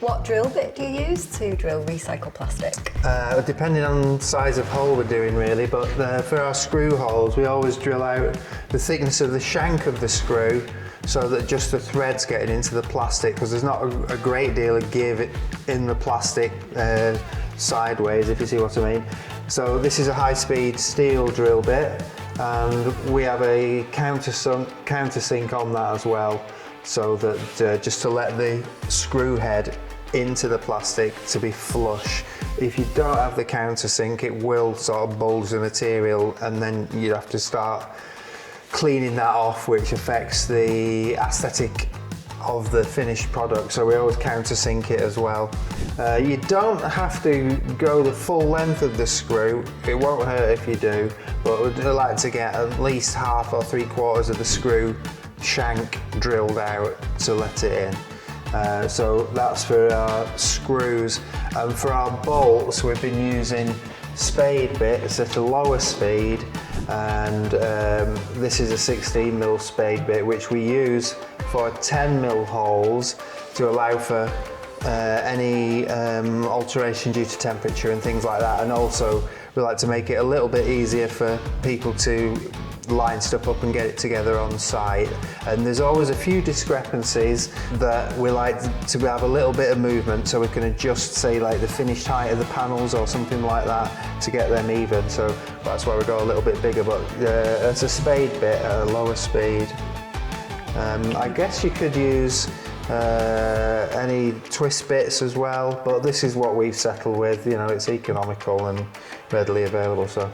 What drill bit do you use to drill recycled plastic? Depending on the size of hole we're doing really, but for our screw holes we always drill out the thickness of the shank of the screw so that just the thread's getting into the plastic, because there's not a great deal of give in the plastic sideways, if you see what I mean. So this is a high-speed steel drill bit, and we have a countersink on that as well, so that just to let the screw head into the plastic to be flush. If you don't have the countersink, it will sort of bulge the material, and then you have to start cleaning that off, which affects the aesthetic of the finished product, so we always countersink it as well. You don't have to go the full length of the screw, it won't hurt if you do, but we'd like to get at least half or 3/4 of the screw shank drilled out to let it in. So that's for our screws. And for our bolts, we've been using spade bits at a lower speed, and this is a 16mm spade bit which we use for 10mm holes to allow for any alteration due to temperature and things like that, and also we like to make it a little bit easier for people to line stuff up and get it together on site. And there's always a few discrepancies that we like to have a little bit of movement, so we can adjust, say, like the finished height of the panels or something like that to get them even. So that's why we go a little bit bigger, but it's a spade bit at a lower speed. I guess you could use any twist bits as well, but this is what we've settled with. You know, it's economical and readily available, so.